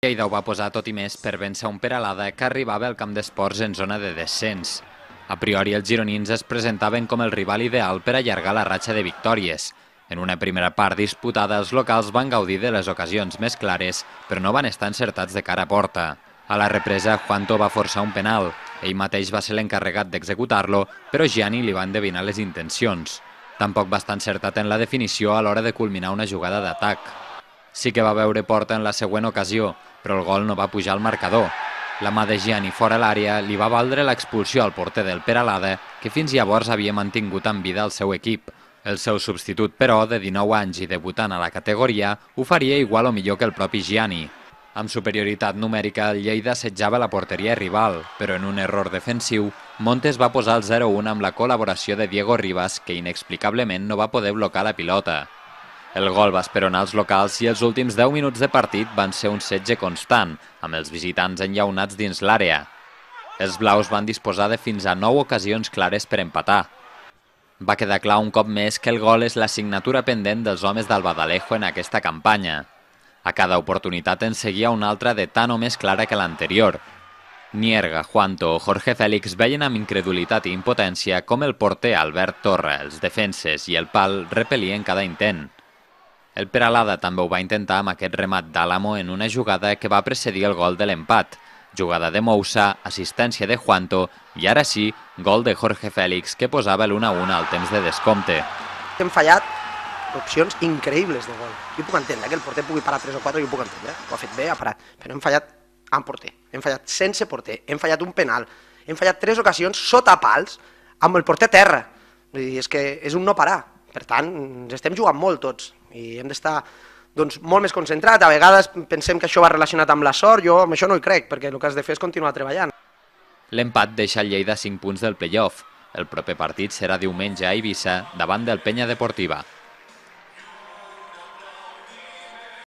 Lleida ho va posar tot i més per vèncer un Peralada que arribava al camp d'esports en zona de descens. A priori els gironins es presentaven com el rival ideal per allargar la ratxa de victòries. En una primera part disputada, els locals van gaudir de les ocasions més clares, però no van estar encertats de cara a porta. A la represa, Juanto va forçar un penal. Ell mateix va ser l'encarregat d'executar-lo, però Gianni li va endevinar les intencions. Tampoc va estar encertat en la definició a l'hora de culminar una jugada d'atac. Sí que va veure porta en la següent ocasió, però el gol no va pujar al marcador. La mà de Gianni fora l'àrea li va valdre l'expulsió al porter del Peralada, que fins llavors havia mantingut en vida el seu equip. El seu substitut, però, de 19 anys i debutant a la categoria, ho faria igual o millor que el propi Gianni. Amb superioritat numèrica, el Lleida assetjava la porteria rival, però en un error defensiu, Montes va posar el 0-1 amb la col·laboració de Diego Rivas, que inexplicablement no va poder blocar la pilota. El gol va esperonar els locals i els últims 10 minuts de partit van ser un setge constant, amb els visitants enllaunats dins l'àrea. Els blaus van disposar de fins a 9 ocasions clares per empatar. Va quedar clar un cop més que el gol és la signatura pendent dels homes d'Albadalejo en aquesta campanya. A cada oportunitat en seguia una altra de tan o més clara que l'anterior. Nierga, Juanto o Jorge Félix veien amb incredulitat i impotència com el porter Albert Torra, els defenses i el pal repel·lien cada intent. El Peralada també ho va intentar amb aquest remat d'Álamo en una jugada que va precedir el gol de l'empat. Jugada de Moussa, assistència de Juanto i ara sí, gol de Jorge Félix que posava l'1-1 al temps de descompte. Hem fallat opcions increïbles de gol. Jo puc entendre que el porter pugui parar 3 o 4, jo puc entendre, ho ha fet bé, ha parat, però hem fallat amb porter, hem fallat sense porter, hem fallat un penal, hem fallat 3 ocasions sota pals amb el porter a terra. Vull dir, és que és un no parar. Per tant, ens estem jugant molt tots i hem d'estar molt més concentrats. A vegades pensem que això va relacionat amb la sort, jo amb això no hi crec, perquè el que has de fer és continuar treballant. L'empat deixa el Lleida 5 punts del play-off. El proper partit serà diumenge a Eivissa davant del Penya Deportiva.